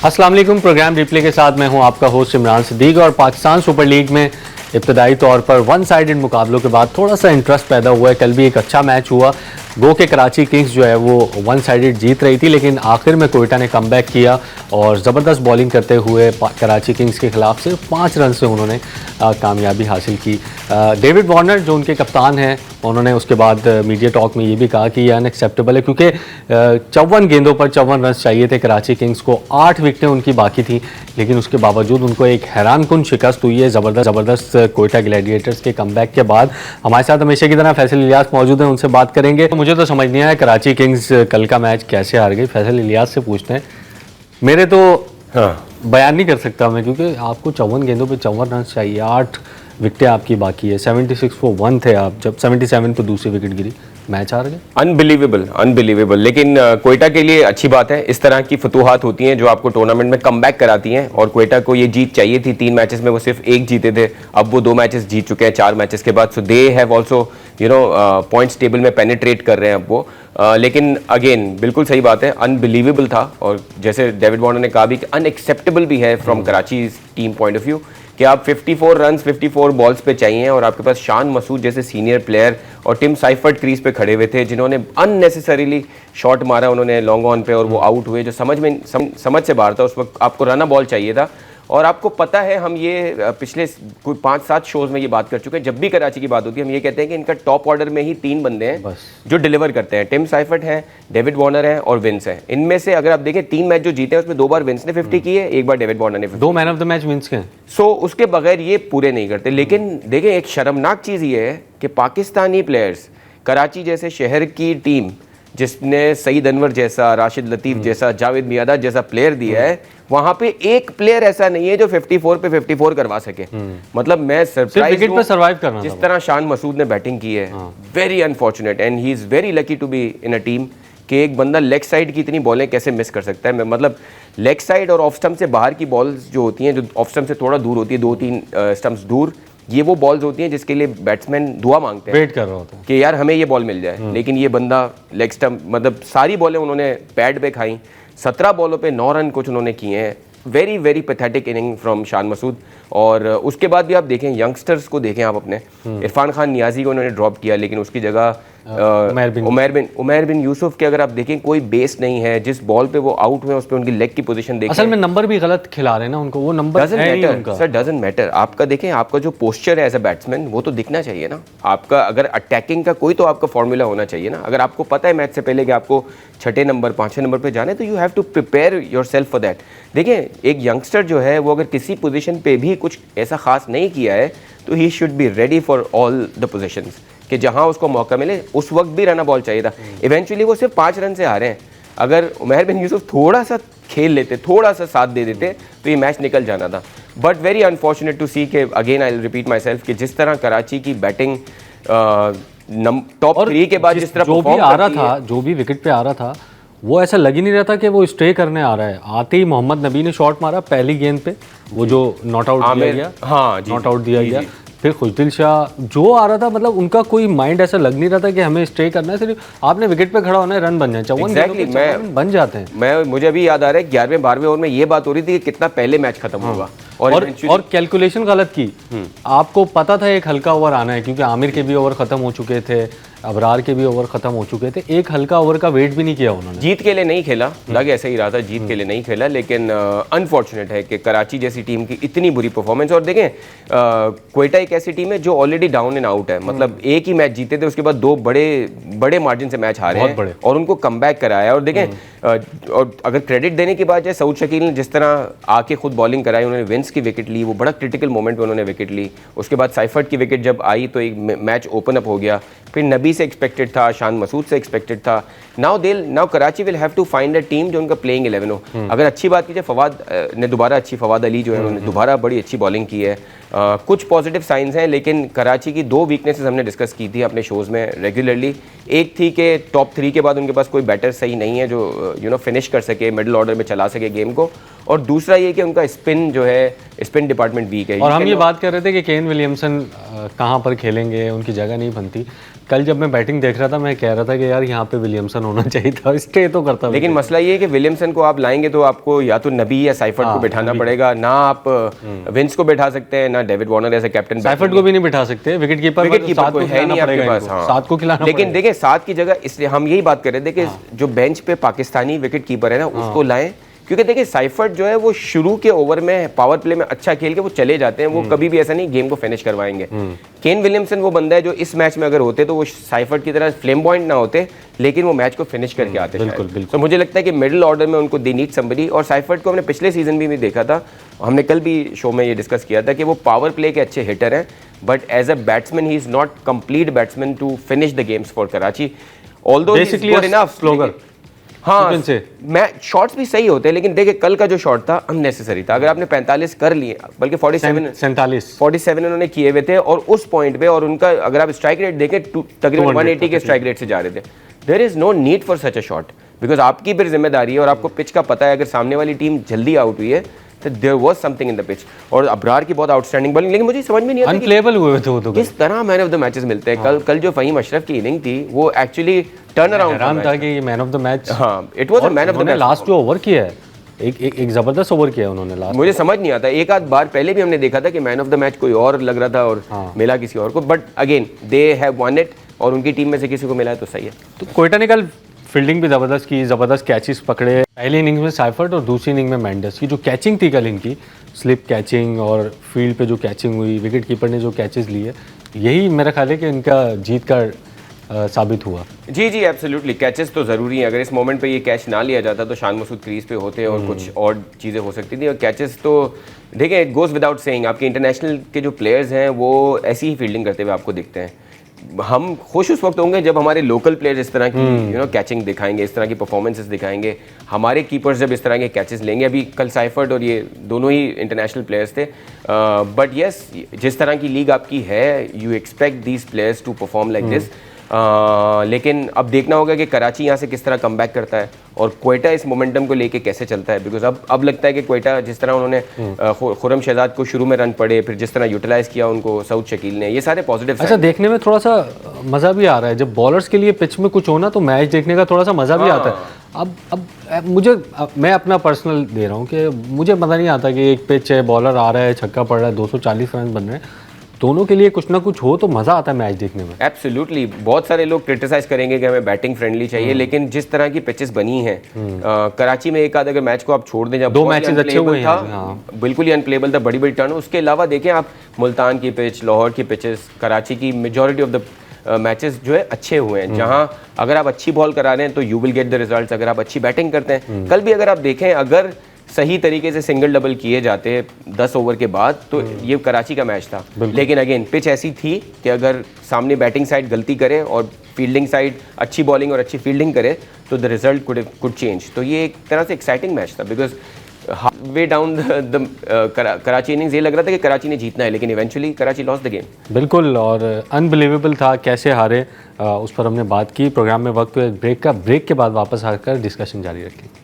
अस्सलाम वालेकुम। Programme replay के साथ मैं हूं आपका होस्ट इमरान सिद्दीक। और पाकिस्तान सुपर लीग में इब्तदाई तौर पर वन साइडेड मुकाबलों के बाद थोड़ा सा इंटरेस्ट पैदा हुआ है। कल भी एक अच्छा मैच हुआ। गो के कराची किंग्स जो है वो वन साइडेड जीत रही थी, लेकिन आखिर में कोयटा ने कमबैक किया और ज़बरदस्त बॉलिंग करते हुए कराची किंग्स के खिलाफ सिर्फ 5 रन से उन्होंने कामयाबी हासिल की। डेविड वार्नर जो उनके कप्तान हैं, उन्होंने उसके बाद मीडिया टॉक में ये भी कहा कि ये अनएक्सेप्टेबल है, क्योंकि 54 गेंदों पर 54 रन चाहिए थे कराची किंग्स को। 8 विकेटें उनकी बाकी थी, लेकिन उसके बावजूद उनको एक हैरानकुन शिकस्त हुई है ज़बरदस्त कोयटा ग्लैडिएटर्स के कमबैक के बाद। हमारे साथ हमेशा की तरह फैसल इलियास मौजूद हैं, उनसे बात करेंगे। मुझे तो समझ नहीं आया कराची किंग्स कल का मैच कैसे हार गई। फैसल इलियास से पूछते हैं। मेरे तो बयान नहीं कर सकता मैं, क्योंकि आपको 54 गेंदों पे 54 रन चाहिए, 8 विकेटें आपकी बाकी है, 76 for 1 थे आप जब 77 पे दूसरी विकेट गिरी, मैच हार गए। अनबिलीवेबल। लेकिन कोयटा के लिए अच्छी बात है, इस तरह की फतूहात होती हैं जो आपको टूर्नामेंट में कमबैक कराती हैं। और कोयटा को ये जीत चाहिए थी। 3 मैचेस में वो सिर्फ 1 जीते थे, अब वो 2 मैचेस जीत चुके हैं 4 मैचेस के बाद। So they have also points table में पेनिट्रेट कर रहे हैं अब वो। लेकिन अगेन बिल्कुल सही बात है, अनबिलीवेबल था। और जैसे डेविड वार्नर ने कहा भी कि अनएक्सेप्टेबल भी है from Karachi team point of view कि आप 54 रन 54 बॉल्स पे चाहिए और आपके पास शान मसूद जैसे सीनियर प्लेयर और टिम साइफर्ट क्रीज पे खड़े हुए थे, जिन्होंने अननेसेसरीली शॉट मारा उन्होंने लॉन्ग ऑन पे और वो आउट हुए, जो समझ से बाहर था। उस वक्त आपको रन बॉल चाहिए था। और आपको पता है, हम ये पिछले कोई 5-7 शोज में ये बात कर चुके हैं, जब भी कराची की बात होती है हम ये कहते हैं कि इनका टॉप ऑर्डर में ही 3 बंदे हैं जो डिलीवर करते हैं। टिम साइफर्ट हैं, डेविड वार्नर हैं और विंस हैं। इनमें से अगर आप देखें 3 मैच जो जीते हैं उसमें 2 बार विंस ने 50 की है, 1 बार डेविड वार्नर ने 50। 2 man of the match wins के। सो उसके बगैर ये पूरे नहीं करते। लेकिन देखें, एक शर्मनाक चीज़ ये है कि पाकिस्तानी प्लेयर्स, कराची जैसे शहर की टीम जिसने सईद अनवर जैसा, राशिद लतीफ़ जैसा, जावेद मियादाद जैसा प्लेयर दिया है, वहां पे एक प्लेयर ऐसा नहीं है जो 54 पे 54 करवा सके। मतलब मैं सरप्राइज विकेट पे सर्वाइव करना जिस तरह शान मसूद ने बैटिंग की है। Very unfortunate and he is very lucky to be in a team कि एक बंदा लेग साइड की इतनी बॉलें कैसे मिस कर सकता है। मतलब लेग साइड और ऑफ स्टंप से बाहर की बॉल्स जो होती हैं, जो ऑफ स्टंप से थोड़ा दूर होती है, 2-3 स्टंप्स दूर, ये वो बॉल्स होती हैं जिसके लिए बैट्समैन दुआ मांगते हैं, वेट कर रहा होता है कि यार हमें ये बॉल मिल जाए। लेकिन ये बंदा लेग स्टंप, मतलब सारी बॉलें उन्होंने पैड पे खाई। 17 बॉलों पे 9 रन कुछ उन्होंने किए हैं। Very very pathetic inning from Shan Masood. और उसके बाद भी आप देखें, यंगस्टर्स को देखें आप अपने, इरफान खान नियाजी को उन्होंने ड्रॉप किया, लेकिन उसकी जगह उमैर बिन यूसुफ के अगर आप देखें कोई बेस नहीं है। जिस बॉल पे वो आउट हुए उस पे उनकी लेग की पोजीशन देखें। असल में नंबर भी गलत खिला रहे हैं ना उनको, वो नंबर डजंट मैटर। आपका देखें, आपका जो पोस्चर है एज अ बैट्समैन वो तो दिखना चाहिए ना। आपका अगर अटैकिंग का कोई तो आपका फॉर्मूला होना चाहिए ना। अगर आपको पता है मैच से पहले कि आपको 6 नंबर 5 नंबर पे जाना है, तो you have to prepare yourself for that. देखें, एक यंगस्टर जो है वो अगर किसी पोजीशन पे भी कुछ ऐसा खास नहीं किया है तो he should be ready for all the positions, कि जहां उसको मौका मिले। उस वक्त भी रन बॉल चाहिए था। इवेंचुअली वो सिर्फ 5 रन से हारे हैं। अगर उमैर बिन यूसुफ थोड़ा सा खेल लेते, थोड़ा सा साथ दे देते, तो ये मैच निकल जाना था। बट वेरी अनफॉर्चुनेट टू सी के again I will repeat myself कि जिस तरह कराची की बैटिंग टॉप 3 के बाद जिस तरह जो भी विकेट पे आ रहा था, वो ऐसा लग ही नहीं रहा था कि वो स्टे करने आ रहा है। आते ही मोहम्मद नबी ने शॉट मारा पहली गेंद पे, वो जो नॉट आउट दिया गया। हाँ, नॉट आउट दिया गया। फिर खुशदिल शाह जो आ रहा था, मतलब उनका कोई माइंड ऐसा लग नहीं रहा था कि हमें स्टे करना है, सिर्फ आपने विकेट पे खड़ा होना है, रन बन जाए। 54 बन जाते हैं। मुझे अभी याद आ रहा है 11वें-12वें ओवर में ये बात हो रही थी कि कितना पहले मैच खत्म होगा। और कैलकुलेशन गलत की। आपको पता था एक हल्का ओवर आना है, क्योंकि आमिर के भी ओवर खत्म हो चुके थे, अबरार के भी ओवर खत्म हो चुके थे। एक हल्का ओवर का वेट भी नहीं किया उन्होंने। जीत के लिए नहीं खेला, लग ऐसा ही रहा था, जीत के लिए नहीं खेला। लेकिन अनफॉर्चुनेट है कि कराची जैसी टीम की इतनी बुरी परफॉर्मेंस। और देखें, कोयटा एक ऐसी टीम है जो ऑलरेडी डाउन एंड आउट है। मतलब एक ही मैच जीते थे, उसके बाद 2 बड़े मार्जिन से मैच हारे हैं और उनको कमबैक कराया। और देखें, और अगर क्रेडिट देने की बात जाए, सऊद शकील ने जिस तरह आके खुद बॉलिंग कराई, उन्होंने विंस की विकेट ली, वो बड़ा क्रिटिकल मोमेंट में उन्होंने विकेट ली। उसके बाद साइफर्ट की विकेट जब आई तो एक मैच ओपन अप हो गया। फिर नबी से एक्सपेक्टेड था, शान मसूद से एक्सपेक्टेड था। Now Karachi will have to find a team जो उनका प्लेइंग 11 हो। अगर अच्छी बात की जाए, फवाद ने दोबारा फवाद अली जो है उन्होंने दोबारा बड़ी अच्छी बॉलिंग की है। कुछ पॉजिटिव साइंस हैं, लेकिन कराची की 2 वीकनेसेस हमने डिस्कस की थी अपने शोज़ में रेगुलरली। एक थी कि टॉप 3 के बाद उनके पास कोई बैटर सही नहीं है जो फिनिश कर सके, मिडिल ऑर्डर में चला सके गेम को, और दूसरा ये कि उनका स्पिन जो है, स्पिन डिपार्टमेंट वीक है। और हम ये बात कर रहे थे कि केन विलियमसन कहाँ पर खेलेंगे, उनकी जगह नहीं बनती। कल जब मैं बैटिंग देख रहा था मैं कह रहा था कि यार यहाँ पे विलियमसन होना चाहिए था, स्टे तो करता। लेकिन मसला ये है कि विलियमसन को आप लाएंगे तो आपको या तो नबी या साइफर्ट को बिठाना पड़ेगा, ना आप विंस को बिठा सकते हैं, ना डेविड वार्नर ऐसे कैप्टन। साइफर्ट को भी नहीं बिठा सकते, विकेट कीपर को है नहीं आपके पास, सात को खिलाना। लेकिन देखिए 7 की जगह, इसलिए हम यही बात कर रहे थे कि जो बेंच पे पाकिस्तानी विकेट कीपर है ना उसको लाएं, क्योंकि देखिए साइफर्ट जो है वो शुरू के ओवर में पावर प्ले में अच्छा खेल के वो चले जाते हैं, वो कभी भी ऐसा नहीं गेम को फिनिश करवाएंगे। केन विलियमसन वो बंदा है जो इस मैच में अगर होते तो वो साइफर्ट की तरह फ्लेमबॉइंट ना होते, लेकिन वो मैच को फिनिश करके आते। बिल्कुल बिल्कुल। तो मुझे लगता है कि मिडिल ऑर्डर में उनको दे नीड समबडी, और साइफर्ट को हमने पिछले सीजन भी देखा था, हमने कल भी शो में ये डिस्कस किया था कि वो पावर प्ले के अच्छे हिटर हैं, but as a batsman he is not complete batsman to finish the games for Karachi. Although slogger, हाँ मैं शॉट्स भी सही होते हैं, लेकिन देखिए कल का जो शॉट था अननेसेसरी था। अगर आपने 45 कर लिए, बल्कि 47 उन्होंने किए हुए थे, और उस पॉइंट पे, और उनका अगर आप स्ट्राइक रेट देखें तकरीबन 180 के स्ट्राइक रेट से जा रहे थे। There is no need for such a shot, because आपकी फिर जिम्मेदारी है और आपको पिच का पता है। अगर सामने वाली टीम जल्दी आउट हुई है तो there was something in the pitch. और अब्रार की बहुत आउटस्टैंडिंग बॉलिंग, लेकिन मुझे समझ में नहीं आता अनप्लेबल हुए थे वो तो। किस तरह मैन ऑफ द मैचेस मिलते हैं। कल जो फहीम अशरफ की इनिंग थी वो एक्चुअली टर्न अराउंड था कि ये मैन ऑफ द मैच। हाँ, it was a man of the match. Last जो ओवर किया है, एक जबरदस्त ओवर किया उन्होंने लास्ट। मुझे समझ नहीं आता, एक आध बार पहले भी हमने देखा था कि मैन ऑफ द मैच कोई और लग रहा था और मिला किसी और को, but again they have one it, और उनकी टीम में से किसी को मिला है तो सही है। तो कोयटा ने कल फील्डिंग भी ज़बरदस्त की, ज़बरदस्त कैचेस पकड़े। पहली इनिंग्स में साइफर्ट और दूसरी इनिंग में मेंडिस की जो कैचिंग थी कल इनकी, स्लिप कैचिंग और फील्ड पे जो कैचिंग हुई, विकेट कीपर ने जो कैचेस लिए, यही मेरा ख्याल है कि इनका जीत का साबित हुआ। जी एब्सोल्युटली, कैचेस तो ज़रूरी हैं। अगर इस मोमेंट पे ये कैच ना लिया जाता तो शान मसूद क्रीज पे होते और कुछ और चीज़ें हो सकती थी। और कैचेस तो देखिए इट गोज़ विदाउट सेइंग, आपके इंटरनेशनल के जो प्लेयर्स हैं वो ऐसी ही फील्डिंग करते हुए आपको दिखते हैं। हम खुश उस वक्त होंगे जब हमारे लोकल प्लेयर्स इस तरह की कैचिंग दिखाएंगे, इस तरह की परफॉर्मेंसेस दिखाएंगे, हमारे कीपर्स जब इस तरह के कैचेस लेंगे। अभी कल साइफर्ट और ये दोनों ही इंटरनेशनल प्लेयर्स थे, बट यस जिस तरह की लीग आपकी है you expect these players to perform like this. लेकिन अब देखना होगा कि कराची यहाँ से किस तरह कमबैक करता है और क्वेटा इस मोमेंटम को लेके कैसे चलता है। बिकॉज अब लगता है कि क्वेटा जिस तरह उन्होंने खुरम शहजाद को शुरू में रन पड़े, फिर जिस तरह यूटिलाइज किया उनको सऊद शकील ने, ये सारे पॉजिटिव। अच्छा, देखने में थोड़ा सा मज़ा भी आ रहा है जब बॉलर्स के लिए पिच में कुछ होना तो मैच देखने का थोड़ा सा मज़ा भी आता है। अब मुझे मैं अपना पर्सनल दे रहा हूँ कि मुझे मज़ा नहीं आता कि एक पिच है, बॉलर आ रहा है, छक्का पड़ रहा है, 240 रन बन रहे हैं, दोनों के लिए कुछ ना कुछ हो तो मज़ा आता है मैच देखने में। एब्सोल्युटली, बहुत सारे लोग क्रिटिसाइज करेंगे कि हमें बैटिंग फ्रेंडली चाहिए, लेकिन जिस तरह की पिचेस बनी हैं कराची में, एक आध अगर मैच को आप छोड़ दें, जब 2 मैचेस अच्छे हुए हैं, बिल्कुल ही अनप्लेबल था, बड़ी बड़ी टर्न। उसके अलावा देखें आप मुल्तान की पिच, लाहौर की पिचेस, कराची की मेजॉरिटी ऑफ द मैचेस जो है अच्छे हुए हैं, जहां अगर आप अच्छी बॉल करा रहे हैं तो you will get the results. अगर आप अच्छी बैटिंग करते हैं, कल भी अगर आप देखें, अगर सही तरीके से सिंगल डबल किए जाते 10 ओवर के बाद तो ये कराची का मैच था। लेकिन अगेन पिच ऐसी थी कि अगर सामने बैटिंग साइड गलती करे और फील्डिंग साइड अच्छी बॉलिंग और अच्छी फील्डिंग करे तो द रिजल्ट कुड चेंज। तो ये एक तरह से एक्साइटिंग मैच था, because way down the Karachi innings ये लग रहा था कि कराची ने जीतना है, लेकिन eventually Karachi lost the game. बिल्कुल, और अनबिलीवेबल था कैसे हारे, उस पर हमने बात की। प्रोग्राम में वक्त हुआ ब्रेक का, ब्रेक के बाद वापस आकर डिस्कशन जारी रखेंगे।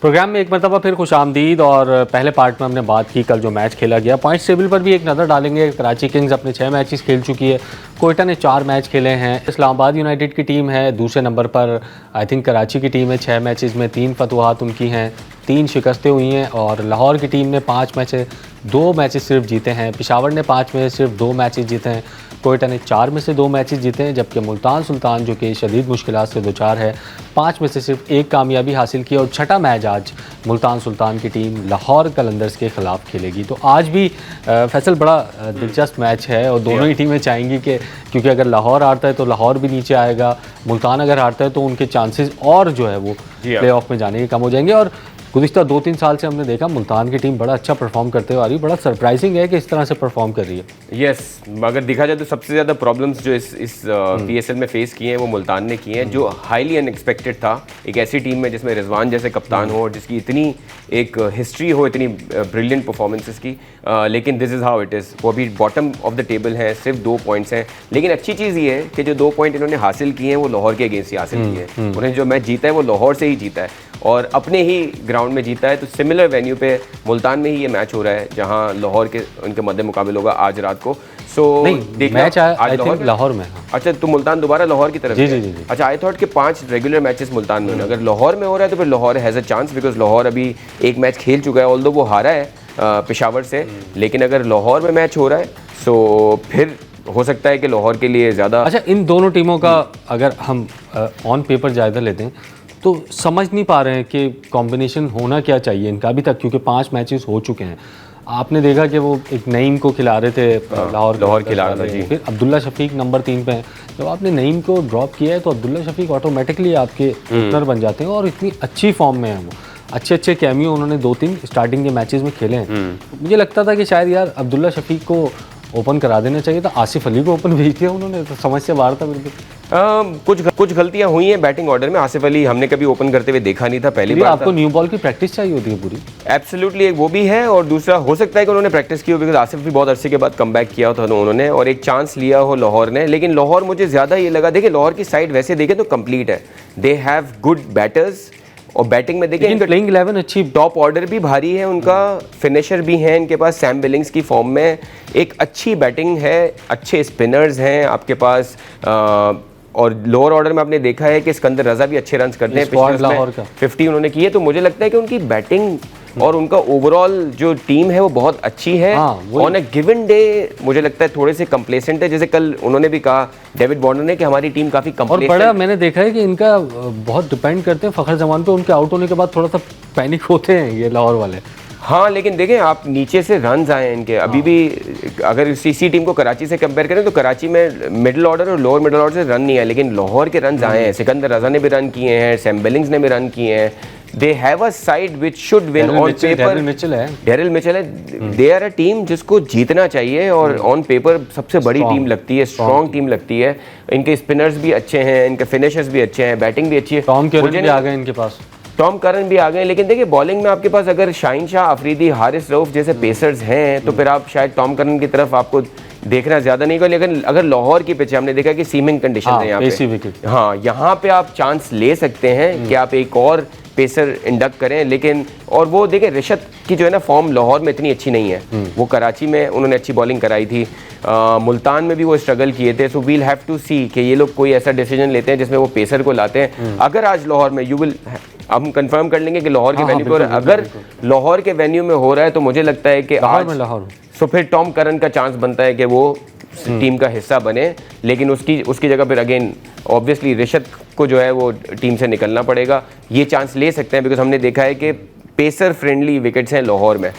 प्रोग्राम में एक मरतबा फिर खुशामदीद। और पहले पार्ट में हमने बात की कल जो मैच खेला गया, पॉइंट्स टेबल पर भी एक नज़र डालेंगे। कराची किंग्स अपने 6 मैचेस खेल चुकी है, कोयटा ने 4 मैच खेले हैं। इस्लामाबाद यूनाइटेड की टीम है दूसरे नंबर पर, आई थिंक कराची की टीम है 6 मैचेस में 3 फतवाहत उनकी हैं, 3 शिकस्तें हुई हैं। और लाहौर की टीम ने 5 मैचेस 2 मैचेस सिर्फ जीते हैं। पेशावर ने 5 में सिर्फ 2 मैचेस जीते हैं। कोयटा ने 4 में से 2 मैचेस जीते हैं, जबकि मुल्तान सुल्तान जो कि शदीद मुश्किलात से 2-4 है, 5 में से सिर्फ 1 कामयाबी हासिल की। और छठा मैच आज मुल्तान सुल्तान की टीम लाहौर कलंदर्स के ख़िलाफ़ खेलेगी। तो आज भी फैसल बड़ा दिलचस्प मैच है और दोनों ही टीमें चाहेंगी कि, क्योंकि अगर लाहौर हारता है तो लाहौर भी नीचे आएगा, मुल्तान अगर हारता है तो उनके चांसेस और जो है वो प्ले ऑफ में जाने के कम हो जाएंगे। और गुज़िश्ता 2-3 साल से हमने देखा मुल्तान की टीम बड़ा अच्छा परफॉर्म करते हुए आ रही है। बड़ा सरप्राइजिंग है कि इस तरह से परफॉर्म कर रही है। यस, अगर देखा जाए तो सबसे ज़्यादा प्रॉब्लम्स जो इस PSL में फेस किए हैं वो मुल्तान ने किए हैं, जो हाईली अनएक्सपेक्टेड था। एक ऐसी टीम में जिसमें रिजवान जैसे कप्तान हो और जिसकी इतनी एक हिस्ट्री हो, इतनी ब्रिलियंट परफॉर्मेंसेस की, लेकिन this is how it is. वो अभी बॉटम ऑफ द टेबल है, सिर्फ 2 पॉइंट्स हैं। लेकिन अच्छी चीज़ ये है कि जो 2 पॉइंट इन्होंने हासिल किए हैं वो लाहौर के अगेंस्ट ही हासिल किए हैं। उन्हें जो मैच जीता है वो लाहौर से ही जीता है और अपने ही ग्राउंड में जीता है। तो सिमिलर वेन्यू पे मुल्तान में ही ये मैच हो रहा है, जहां लाहौर के उनके मध्य मुकाबले होगा आज रात को। सो मैच आज लाहौर में। अच्छा, तो मुल्तान दोबारा लाहौर की तरफ जी। अच्छा, आई थॉट कि 5 रेगुलर मैचेस मुल्तान में। अगर लाहौर में हो रहा है तो फिर Lahore has a chance, because Lahore अभी एक मैच खेल चुका है, ऑल्दो वो हारा है पेशावर से। लेकिन अगर लाहौर में मैच हो रहा है सो फिर हो सकता है कि लाहौर के लिए ज़्यादा। अच्छा, इन दोनों टीमों का अगर हम ऑन पेपर जायज़ा लेते हैं तो समझ नहीं पा रहे हैं कि कॉम्बिनेशन होना क्या चाहिए इनका अभी तक, क्योंकि 5 मैचेस हो चुके हैं। आपने देखा कि वो एक नईम को खिला रहे थे, लाहौर खिला रहा था जी। फिर अब्दुल्ला शफीक नंबर 3 पे हैं। जब आपने नईम को ड्रॉप किया है तो अब्दुल्ला शफीक ऑटोमेटिकली आपके ओपनर बन जाते हैं और इतनी अच्छी फॉर्म में हैं वो। अच्छे कैमियो उन्होंने 2-3 स्टार्टिंग के मैचेस में खेले हैं। मुझे लगता था कि शायद यार अब्दुल्ला शफीक को ओपन करा देना चाहिए था, आसिफ अली को ओपन भेज दिया उन्होंने, तो समझ से बाहर था बिल्कुल। कुछ गलतियां हुई हैं बैटिंग ऑर्डर में। आसिफ अली हमने कभी ओपन करते हुए देखा नहीं था, पहली बार। आपको न्यू बॉल की प्रैक्टिस चाहिए होती है पूरी। एब्सोल्युटली, एक वो भी है और दूसरा हो सकता है कि उन्होंने प्रैक्टिस की हो, बिकॉज आसिफ भी बहुत अरसे के बाद कमबैक किया था उन्होंने और एक चांस लिया हो लाहौर ने। लेकिन लाहौर मुझे ज़्यादा ये लगा, देखिए लाहौर की साइड वैसे देखें तो कंप्लीट है, दे हैव गुड बैटर्स और बैटिंग में देखिए प्लेइंग 11 अच्छी, टॉप ऑर्डर भी भारी है उनका, फिनिशर भी हैं इनके पास, सैम बिलिंग्स की फॉर्म में, एक अच्छी बैटिंग है, अच्छे स्पिनर्स हैं आपके पास। और लोअर ऑर्डर में आपने देखा है कि सिकंदर रजा भी अच्छे रन्स करते हैं, पिछले 50 उन्होंने किए। तो मुझे लगता है कि उनकी बैटिंग और उनका ओवरऑल जो टीम है वो बहुत अच्छी है। ऑन अ गिवन डे मुझे लगता है थोड़े से कंप्लेसेंट है, जैसे कल उन्होंने भी कहा डेविड वार्नर ने कि हमारी टीम काफी कंप्लेसेंट। और बड़ा मैंने देखा है कि इनका बहुत डिपेंड करते हैं फखर जमान पे, उनके आउट होने के बाद थोड़ा सा पैनिक होते हैं ये लाहौर वाले। हाँ, लेकिन देखें आप नीचे से रन्स आए हैं इनके अभी भी। अगर इसी टीम को कराची से कंपेयर करें तो कराची में मिडिल ऑर्डर और लोअर मिडिल ऑर्डर से रन नहीं है, लेकिन लाहौर के रन्स आए हैं। सिकंदर रजा ने भी रन किए हैं, सैम बिलिंग्स ने भी रन किए हैं। They have a side which should win on paper. Daryl Mitchell है, दे आर अ टीम जिसको जीतना चाहिए और ऑन पेपर सबसे बड़ी टीम लगती है, स्ट्रॉन्ग टीम लगती है। इनके स्पिनर्स भी अच्छे हैं, इनके फिनिशर्स भी अच्छे हैं, बैटिंग भी अच्छी है। टॉम करन भी आ गए इनके पास, टॉम करन भी आ गए। लेकिन देखिए बॉलिंग में आपके पास अगर शाहीन शाह अफरीदी, हारिस रऊफ जैसे पेसर्स हैं तो फिर आप शायद टॉम करन की तरफ आपको देखना ज़्यादा नहीं होगा। लेकिन अगर लाहौर की पिच हमने देखा कि सीमिंग कंडीशन है यहाँ पे, हाँ यहाँ पे आप चांस ले सकते हैं कि आप एक और पेसर इंडक्ट करें। लेकिन और वो देखें रिशत की जो है ना फॉर्म लाहौर में इतनी अच्छी नहीं है, वो कराची में उन्होंने अच्छी बॉलिंग कराई थी, मुल्तान में भी वो स्ट्रगल किए थे। सो वील हैव टू सी कि ये लोग कोई ऐसा डिसीजन लेते हैं जिसमें वो पेसर को लाते हैं। अगर आज लाहौर में यू विल, हम कंफर्म कर लेंगे कि लाहौर के वेन्यू पर अगर लाहौर के वेन्यू में हो रहा है तो मुझे लगता है कि आज सो फिर टॉम करन का चांस बनता है कि वो टीम का हिस्सा बने। लेकिन उसकी जगह फिर अगेन ऑब्वियसली रिशत को जो है वो टीम से निकलना पड़ेगा। ये चांस ले सकते हैं बिकॉज हमने देखा है कि पेसर फ्रेंडली विकेट्स हैं लाहौर में।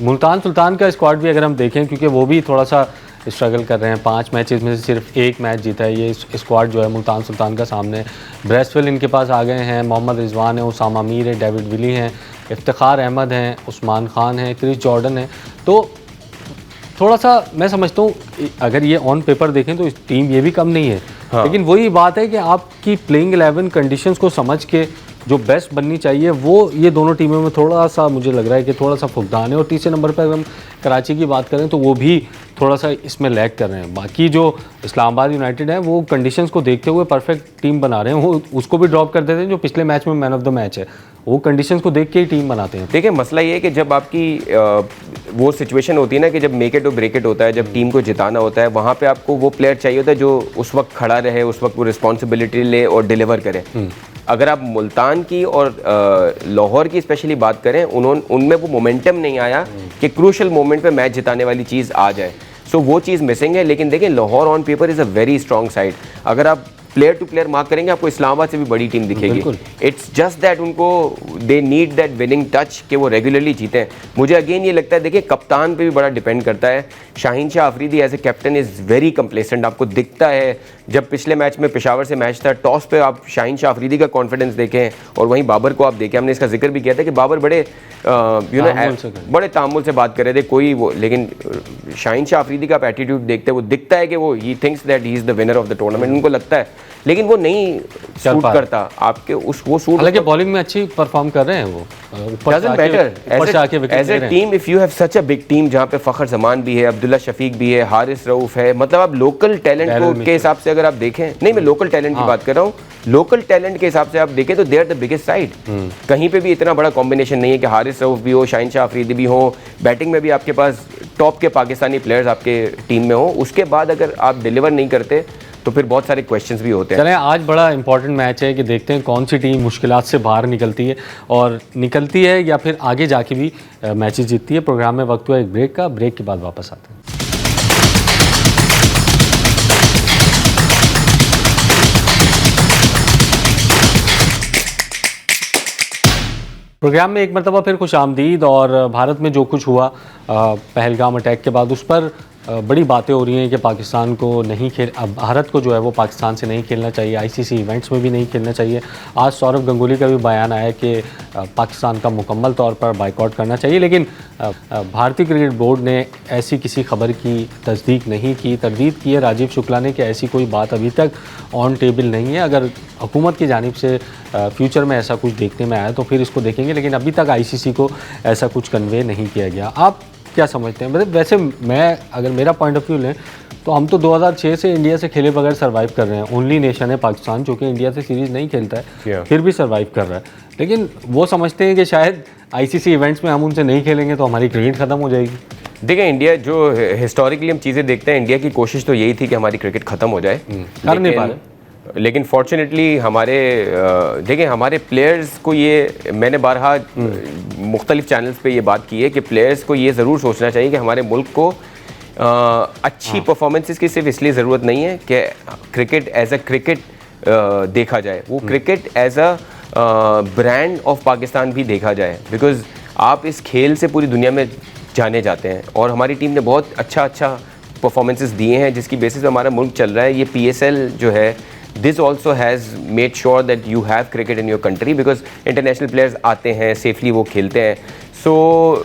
मुल्तान सुल्तान का स्क्वाड भी अगर हम देखें, क्योंकि वो भी थोड़ा सा स्ट्रगल कर रहे हैं, 5 मैचेस में से सिर्फ 1 मैच जीता है ये स्क्वाड जो है मुल्तान सुल्तान का सामने। ब्रेसवेल इनके पास आ गए हैं, मोहम्मद रिजवान है, उसामा मीर है, डेविड विली हैं, इफ्तिखार अहमद हैं, उस्मान खान है, क्रिस जॉर्डन है। तो थोड़ा सा मैं समझता हूँ अगर ये ऑन पेपर देखें तो टीम ये भी कम नहीं है। लेकिन वही बात है कि आपकी प्लेइंग 11 कंडीशंस को समझ के जो बेस्ट बननी चाहिए वो ये दोनों टीमों में थोड़ा सा मुझे लग रहा है कि थोड़ा सा फुकदान है। और तीसरे नंबर पर अगर हम कराची की बात करें तो वो भी थोड़ा सा इसमें लैग कर रहे हैं। बाकी जो इस्लामाबाद यूनाइटेड है वो कंडीशंस को देखते हुए परफेक्ट टीम बना रहे हैं, वो उसको भी ड्रॉप कर देते हैं जो पिछले मैच में मैन ऑफ द मैच है, वो कंडीशंस को देख के ही टीम बनाते हैं। देखिए मसला ये है कि जब आपकी वो सिचुएशन होती है ना कि जब मेक इट और ब्रेक इट होता है, जब टीम को जिताना होता है, वहाँ पे आपको वो प्लेयर चाहिए होता है जो उस वक्त खड़ा रहे, उस वक्त वो रिस्पॉन्सिबिलिटी ले और डिलीवर करे। अगर आप मुल्तान की और लाहौर की स्पेशली बात करें, उनमें वो मोमेंटम नहीं आया कि क्रूशल मोमेंट पे मैच जिताने वाली चीज़ आ जाए। सो वो चीज़ मिसिंग है। लेकिन देखें Lahore on paper is a very strong side. अगर आप प्लेयर टू प्लेयर मार्क करेंगे आपको इस्लामाबाद से भी बड़ी टीम दिखेगी। इट्स जस्ट दैट उनको they need that winning touch कि वो रेगुलरली जीतें। मुझे अगेन ये लगता है, देखिए कप्तान पे भी बड़ा डिपेंड करता है। Shaheen Shah Afridi as a captain is very complacent, आपको दिखता है जब पिछले मैच में पेशावर से मैच था, टॉस पे आप शाहीन शाह अफरीदी का कॉन्फिडेंस देखें और वहीं बाबर को आप देखें, हमने इसका जिक्र भी किया था कि बाबर बड़े बड़े तामुल से बात कर रहे थे कोई वो, लेकिन शाहीन शाह अफरीदी का आप एटीट्यूड देखते हैं, वो दिखता है कि वो he thinks that he is the winner of the tournament, उनको लगता है, लेकिन वो नहीं सूट करता आपके उस वो सूट। हालांकि बॉलिंग में अच्छी परफॉर्म कर रहे हैं वो, doesn't matter as a team, if you have such a big team जहाँ पे फ़खर जमान भी है, अब्दुल्ला शफीक भी है, हारिस रऊफ है, मतलब आप लोकल टैलेंट को के हिसाब से अगर आप देखें, नहीं मैं लोकल टैलेंट की बात कर रहा हूँ, लोकल टैलेंट के हिसाब से आप देखें तो they are the biggest side. कहीं पे भी इतना बड़ा कॉम्बिनेशन नहीं है कि हारिस रऊफ भी हो, शाहीन शाह अफरीदी भी हो, बैटिंग में भी आपके पास टॉप के पाकिस्तानी प्लेयर्स आपके टीम में हो, उसके बाद अगर आप डिलीवर नहीं करते तो फिर बहुत सारे क्वेश्चंस भी होते हैं। चलें, आज बड़ा इंपॉर्टेंट मैच है कि देखते हैं कौन सी टीम मुश्किलात से बाहर निकलती है और निकलती है या फिर आगे जाके भी मैचेस जीतती है। प्रोग्राम में वक्त हुआ एक ब्रेक का, ब्रेक के बाद वापस आते हैं। प्रोग्राम में एक मरतबा फिर खुश आमदीद। और भारत में जो कुछ हुआ पहलगाम अटैक के बाद, उस पर बड़ी बातें हो रही हैं कि पाकिस्तान को नहीं भारत को जो है वो पाकिस्तान से नहीं खेलना चाहिए, आईसीसी इवेंट्स में भी नहीं खेलना चाहिए। आज सौरव गंगुली का भी बयान आया कि पाकिस्तान का मुकम्मल तौर पर बाइकआउट करना चाहिए, लेकिन भारतीय क्रिकेट बोर्ड ने ऐसी किसी खबर की तस्दीक नहीं की, तरदीद की है राजीव शुक्ला ने कि ऐसी कोई बात अभी तक ऑन टेबल नहीं है। अगर हुकूमत की जानिब से फ्यूचर में ऐसा कुछ देखने में आया तो फिर इसको देखेंगे, लेकिन अभी तक आईसीसी को ऐसा कुछ कन्वे नहीं किया गया। आप क्या समझते हैं? मतलब वैसे मैं अगर मेरा पॉइंट ऑफ व्यू लें तो हम तो 2006 से इंडिया से खेले बगैर सर्वाइव कर रहे हैं। ओनली नेशन है पाकिस्तान जो कि इंडिया से सीरीज़ नहीं खेलता है, फिर भी सर्वाइव कर रहा है। लेकिन वो समझते हैं कि शायद आईसीसी इवेंट्स में हम उनसे नहीं खेलेंगे तो हमारी क्रिकेट ख़त्म हो जाएगी। देखिए, इंडिया जो हिस्टोरिकली हम चीज़ें देखते हैं, इंडिया की कोशिश तो यही थी कि हमारी क्रिकेट ख़त्म हो जाए, कर नहीं पा रहे। लेकिन फॉर्चुनेटली हमारे देखें हमारे प्लेयर्स को ये, मैंने बारहा मुख्तलिफ चैनल्स पे ये बात की है कि प्लेयर्स को ये ज़रूर सोचना चाहिए कि हमारे मुल्क को अच्छी परफॉर्मेंसेस की सिर्फ इसलिए ज़रूरत नहीं है कि क्रिकेट एज अ क्रिकेट देखा जाए, वो cricket as a brand of Pakistan भी देखा जाए, बिकॉज़ आप इस खेल से पूरी दुनिया में जाने जाते हैं और हमारी टीम ने बहुत अच्छा परफॉर्मेंसेस दिए हैं जिसकी बेसिस पे हमारा मुल्क चल रहा है। ये PSL जो है, this also has made sure that you have cricket in your country, because international players आते हैं, सेफली वो खेलते हैं। सो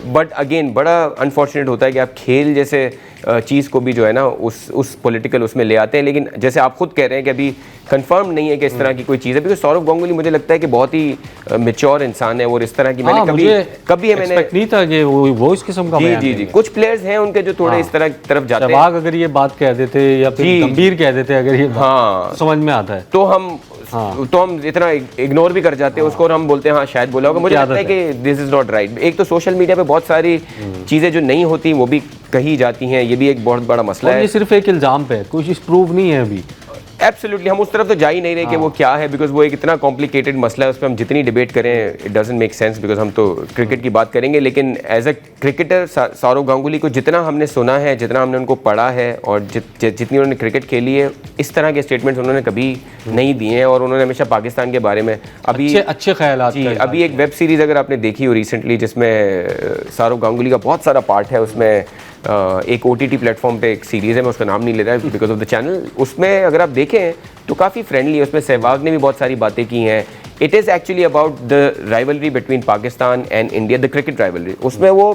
बट अगेन बड़ा अनफॉर्चुनेट होता है कि आप खेल जैसे चीज़ को भी जो है ना उस पॉलिटिकल उसमें ले आते हैं, लेकिन जैसे आप खुद कह रहे हैं कि अभी कंफर्म नहीं है कि इस तरह की कोई चीज़ है, बिकॉज सौरव गांगुली मुझे लगता है कि बहुत ही मेच्योर इंसान है और इस तरह की मैंने कभी मैंने नहीं था कि वो इस किस्म का जी कुछ प्लेयर्स हैं उनके जो थोड़े इस तरह की तरफ जाते हैं। सहवाग अगर ये बात कह देते या फिर गंभीर कह देते, अगर ये समझ में आता है तो हम इतना इग्नोर भी कर जाते हैं उसको और हम बोलते हैं हाँ शायद बोला होगा। मुझे लगता है कि दिस इज नॉट राइट। एक तो सोशल मीडिया पे बहुत सारी चीज़ें जो नहीं होती वो भी कही जाती हैं, ये भी एक बहुत बड़ा मसला है। ये सिर्फ एक इल्ज़ाम पे, कुछ प्रूव नहीं है अभी। एब्सोल्युटली, हम उस तरफ तो जा ही नहीं रहे कि वो क्या है, बिकॉज वो एक इतना कॉम्प्लिकेटेड मसला है, उस पर हम जितनी डिबेट करें it doesn't make sense, because हम तो क्रिकेट की बात करेंगे। लेकिन as a cricketer Sourav Ganguly को जितना हमने सुना है, जितना हमने उनको पढ़ा है और जितनी उन्होंने क्रिकेट खेली है, इस तरह के स्टेटमेंट्स उन्होंने कभी नहीं दिए हैं और उन्होंने हमेशा पाकिस्तान के बारे में अभी अच्छे ख्यालात जी अभी एक वेब सीरीज़ अगर आपने देखी हो रिसेंटली जिसमें सौरव गांगुली का बहुत सारा पार्ट है, उसमें एक OTT प्लेटफॉर्म पे एक सीरीज़ है, मैं उसका नाम नहीं ले रहा बिकॉज ऑफ द चैनल, उसमें अगर आप देखें तो काफ़ी फ्रेंडली है। उसमें सहवाग ने भी बहुत सारी बातें की हैं। It is actually about the rivalry between Pakistan and India, the cricket rivalry. उसमें वो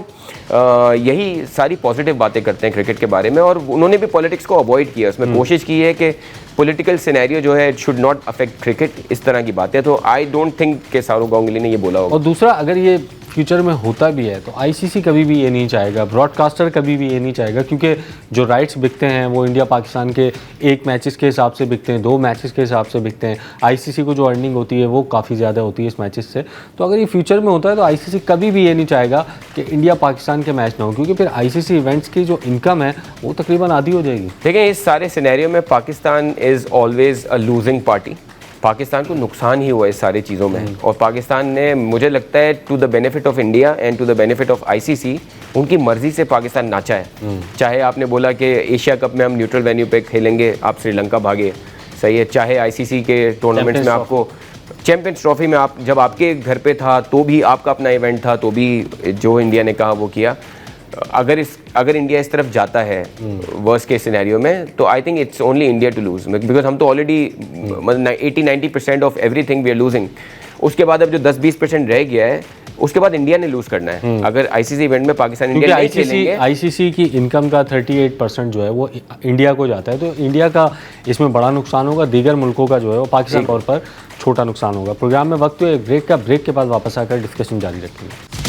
यही सारी पॉजिटिव बातें करते हैं क्रिकेट के बारे में और उन्होंने भी पॉलिटिक्स को अवॉइड किया। उसमें कोशिश की है कि पॉलिटिकल सिनेरियो जो है it should not affect cricket, इस तरह की बातें। तो आई डोंट थिंक कि सौरव गांगुली ने ये बोला होगा। और दूसरा, अगर ये फ्यूचर में होता भी है तो आईसीसी कभी भी ये नहीं चाहेगा, ब्रॉडकास्टर कभी भी ये नहीं चाहेगा, क्योंकि जो राइट्स बिकते हैं वो इंडिया पाकिस्तान के एक मैचेस के हिसाब से बिकते हैं, 2 मैचेस के हिसाब से बिकते हैं। आईसीसी को जो अर्निंग होती है वो काफ़ी ज़्यादा होती है इस मैचेस से। तो अगर ये फ्यूचर में होता है तो आईसीसी कभी भी ये नहीं चाहेगा कि इंडिया पाकिस्तान के मैच ना हो, क्योंकि फिर आईसीसी इवेंट्स की जो इनकम है वो तकरीबन आधी हो जाएगी। देखिए, इस सारे सिनेरियो में Pakistan is always a losing party. Pakistan को नुकसान ही हुआ इस सारी चीज़ों में और पाकिस्तान ने, मुझे लगता है to the benefit of India and to the benefit of ICC, उनकी मर्जी से पाकिस्तान नाचा है। चाहे आपने बोला कि एशिया कप में हम न्यूट्रल वेन्यू पे खेलेंगे, आप श्रीलंका भागे, सही है। चाहे आईसीसी के टूर्नामेंट्स में आपको चैंपियंस ट्रॉफी में आप जब आपके घर पे था तो भी आपका अपना इवेंट था तो भी जो इंडिया ने कहा वो किया। अगर इंडिया इस तरफ जाता है वर्स्ट केस सिनेरियो में, तो I think it's only India to lose, because हम तो already 80-90% of everything we are losing. उसके बाद अब जो 10-20% रह गया है, उसके बाद इंडिया ने लूज करना है। अगर आईसीसी इवेंट में पाकिस्तान इंडिया नहीं खेलेंगे, आईसीसी की इनकम का 38% जो है वो इंडिया को जाता है, तो इंडिया का इसमें बड़ा नुकसान होगा, दीगर मुल्कों का जो है वो पाकिस्तान तौर पर छोटा नुकसान होगा। प्रोग्राम में वक्त तो ब्रेक के बाद वापस आकर डिस्कशन जारी रखेंगे।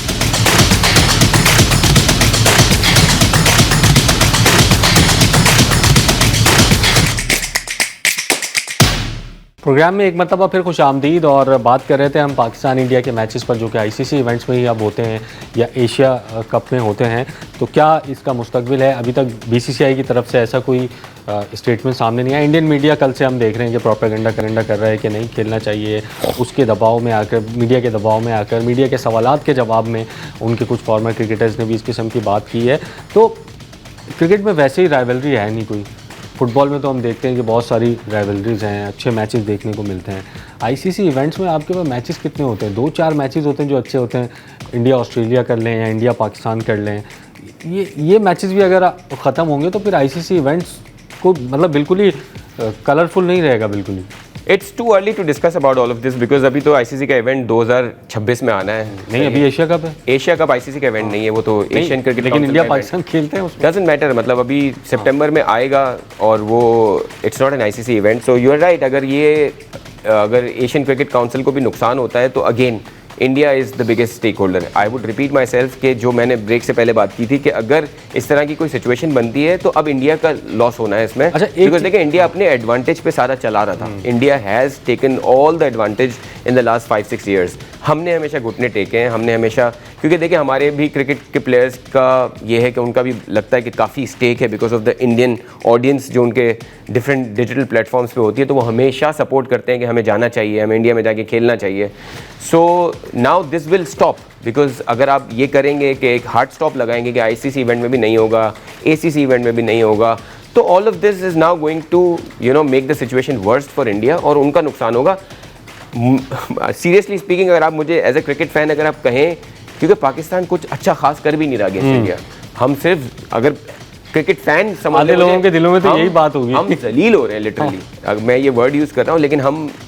प्रोग्राम में एक मरतबा फिर खुश आमदीद, और बात कर रहे थे हम पाकिस्तान इंडिया के मैचेस पर जो कि आईसीसी इवेंट्स में ही अब होते हैं या एशिया कप में होते हैं, तो क्या इसका मुस्तकबिल है? अभी तक बीसीसीआई की तरफ से ऐसा कोई स्टेटमेंट सामने नहीं आया। इंडियन मीडिया कल से हम देख रहे हैं कि प्रोपेगेंडा कर रहा है कि नहीं खेलना चाहिए, उसके दबाव में आकर, मीडिया के दबाव में आकर, मीडिया के सवालात के जवाब में उनके कुछ फॉर्मर क्रिकेटर्स ने भी इस किस्म की बात की है। तो क्रिकेट में वैसे ही राइवलरी है नहीं कोई, फुटबॉल में तो हम देखते हैं कि बहुत सारी राइवलरीज हैं, अच्छे मैचेस देखने को मिलते हैं। आईसीसी इवेंट्स में आपके पास मैचेस कितने होते हैं? 2-4 मैचेस होते हैं जो अच्छे होते हैं, इंडिया ऑस्ट्रेलिया कर लें या इंडिया पाकिस्तान कर लें। ये मैचेस भी अगर ख़त्म होंगे तो फिर आईसीसी इवेंट्स को मतलब बिल्कुल ही कलरफुल नहीं रहेगा बिल्कुल ही। It's too early to discuss about all of this, because अभी तो आईसीसी का इवेंट 2026 में आना है। नहीं, अभी एशिया कप है। एशिया कप आईसीसी का इवेंट नहीं है, वो तो एशियन क्रिकेट, लेकिन इंडिया पाकिस्तान खेलते हैं उसमें। डजंट मैटर, मतलब अभी सितंबर में आएगा और वो it's not an ICC event. So you are right, अगर एशियन क्रिकेट काउंसिल को भी नुकसान होता है तो again India is the biggest stake holder. I would repeat myself कि जो मैंने ब्रेक से पहले बात की थी कि अगर इस तरह की कोई सिचुएशन बनती है तो अब इंडिया का लॉस होना है इसमें। अच्छा, बिकॉज देखिए इंडिया अपने एडवांटेज पे सारा चला रहा था। India has taken all the advantage in the last 5-6 years. हमने हमेशा घुटने टेके हैं, हमने हमेशा, क्योंकि देखिए हमारे भी क्रिकेट के प्लेयर्स का ये है कि उनका भी लगता है कि काफ़ी स्टेक है because of the Indian audience जो उनके डिफरेंट डिजिटल प्लेटफॉर्म्स पे होती है, तो वो हमेशा सपोर्ट करते हैं कि हमें जाना चाहिए, हमें इंडिया में जाके खेलना चाहिए। So now this will stop, because अगर आप ये करेंगे कि एक हार्ड स्टॉप लगाएंगे कि आईसीसी इवेंट में भी नहीं होगा, एसीसी इवेंट में भी नहीं होगा, तो all of this is now going to make the situation worst for India और उनका नुकसान होगा। सीरियसली स्पीकिंग, अगर आप मुझे एज ए क्रिकेट फैन अगर आप कहें, क्योंकि पाकिस्तान कुछ अच्छा खास कर भी नहीं रहा अगेंस्ट इंडिया, हम सिर्फ अगर क्रिकेट फैन समझ लोगों के दिलों में तो यही बात होगी, हम जलील हो रहे हैं लिटरली। मैं ये वर्ड यूज़ कर रहा हूँ, लेकिन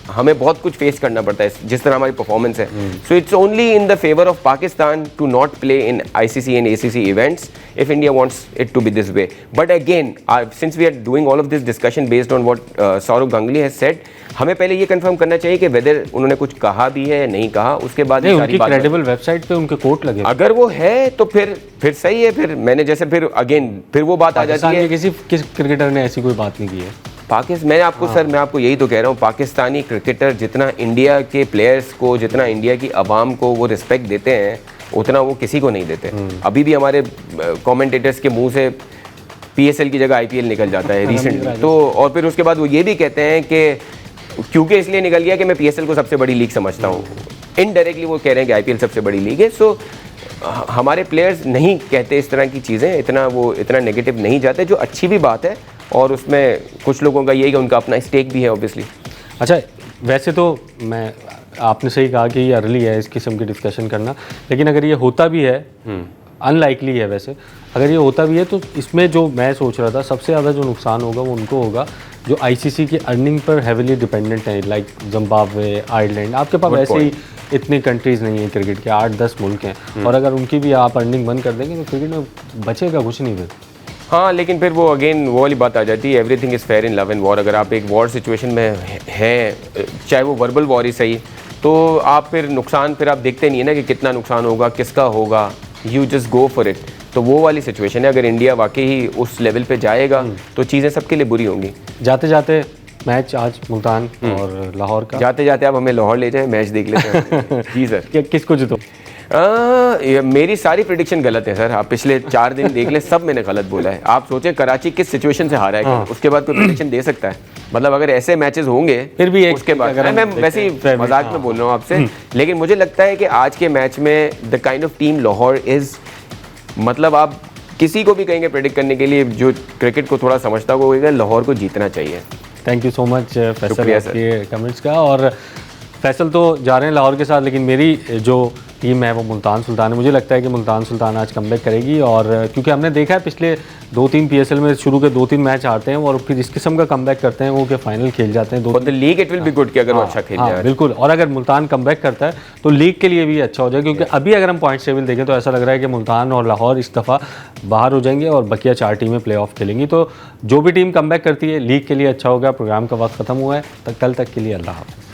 हमें बहुत कुछ फेस करना पड़ता है जिस तरह हमारी परफॉर्मेंस है। So it's only in the favour of Pakistan to not play in ICC and ACC events if India wants it to be this way. But again, since we are doing all of this discussion based on what Saurav Ganguly has said, हमें पहले ये confirm करना चाहिए कि weather उन्होंने कुछ कहा भी है या नहीं कहा, उसके बाद नहीं, उनकी क्रेडिबल वेबसाइट पे उनके कोट लगे। अगर वो है तो फिर सही है। फिर मैंने जैसे फिर वो बात आ जाती है, किसी क्रिकेटर ने ऐसी कोई बात नहीं की है। मैं आपको यही तो कह रहा हूँ, पाकिस्तानी क्रिकेटर जितना इंडिया के प्लेयर्स को, जितना इंडिया की आवाम को वो रिस्पेक्ट देते हैं, उतना वो किसी को नहीं देते। अभी भी हमारे कमेंटेटर्स के मुंह से पीएसएल की जगह आईपीएल निकल जाता है रिसेंटली, तो और फिर उसके बाद वो ये भी कहते हैं कि क्योंकि इसलिए निकल गया कि मैं पीएसएल को सबसे बड़ी लीग समझता हूँ। इनडायरेक्टली वो कह रहे हैं कि आईपीएल सबसे बड़ी लीग है। सो हमारे प्लेयर्स नहीं कहते इस तरह की चीज़ें, इतना नेगेटिव नहीं जाते, जो अच्छी भी बात है। और उसमें कुछ लोगों का यही कि उनका अपना स्टेक भी है ऑब्वियसली। अच्छा, वैसे तो आपने सही कहा कि ये अर्ली है इस किस्म की डिस्कशन करना, लेकिन अगर ये होता भी है, अनलाइकली है वैसे, अगर ये होता भी है तो इसमें जो मैं सोच रहा था सबसे ज़्यादा जो नुकसान होगा वो उनको होगा जो आईसीसी की अर्निंग पर हेविली डिपेंडेंट हैं, लाइक जिम्बाब्वे, आयरलैंड। आपके पास वैसे ही इतनी कंट्रीज़ नहीं है क्रिकेट के, 8-10 मुल्क हैं, और अगर उनकी भी आप अर्निंग बंद कर देंगे तो क्रिकेट में बचेगा कुछ नहीं फिर। हाँ, लेकिन फिर वो अगेन वो वाली बात आ जाती है, everything is fair in love and war. अगर आप एक वॉर सिचुएशन में हैं, चाहे वो वर्बल वॉर ही सही, तो आप फिर नुकसान फिर आप देखते नहीं है ना कि कितना नुकसान होगा, किसका होगा, you just go for it. तो वो वाली सिचुएशन है। अगर इंडिया वाकई ही उस लेवल पे जाएगा तो चीज़ें सबके लिए बुरी होंगी। जाते जाते मैच आज मुल्तान और लाहौर का, जाते जाते आप हमें लाहौर ले जाएं, मैच देख लेते हैं। जी सर। किसको जीतो? मेरी सारी प्रेडिक्शन गलत है सर। आप पिछले 4 दिन देख लें, सब मैंने गलत बोला है। आप सोचें कराची किस सिचुएशन से हारा है, उसके बाद कोई प्रेडिक्शन दे सकता है? मतलब अगर ऐसे मैचेस होंगे फिर भी उसके बाद, मैं वैसे ही मजाक में बोल रहा हूँ आपसे, लेकिन मुझे लगता है कि आज के मैच में the kind of team Lahore is, मतलब आप किसी को भी कहेंगे प्रेडिक्ट करने के लिए जो क्रिकेट को थोड़ा समझता होगा, लाहौर को जीतना चाहिए। Thank you so much Faisal आपके कमेंट्स का। और फैसल तो जा रहे हैं लाहौर के साथ, लेकिन मेरी जो टीम है वो मुल्तान सुल्तान है। मुझे लगता है कि मुल्तान सुल्तान आज कमबैक करेगी, और क्योंकि हमने देखा है पिछले 2-3 PSL में शुरू के 2-3 मैच हारते हैं और फिर इस किस्म का कमबैक करते हैं वो कि फाइनल खेल जाते हैं। For the league it will be good कि अगर वो अच्छा खेल जाए। बिल्कुल, और अगर मुल्तान कमबैक करता है तो लीग के लिए भी अच्छा हो जाए, क्योंकि अभी अगर हम पॉइंट्स टेबल देखें तो ऐसा लग रहा है कि मुल्तान और लाहौर इस दफ़ा बाहर हो जाएंगे और बकिया 4 टीमें प्ले ऑफ खेलेंगी। तो जो भी टीम कमबैक करती है लीग के लिए अच्छा होगा। प्रोग्राम का वक्त खत्म हुआ है, कल तक के लिए अल्लाह हाफ़िज़।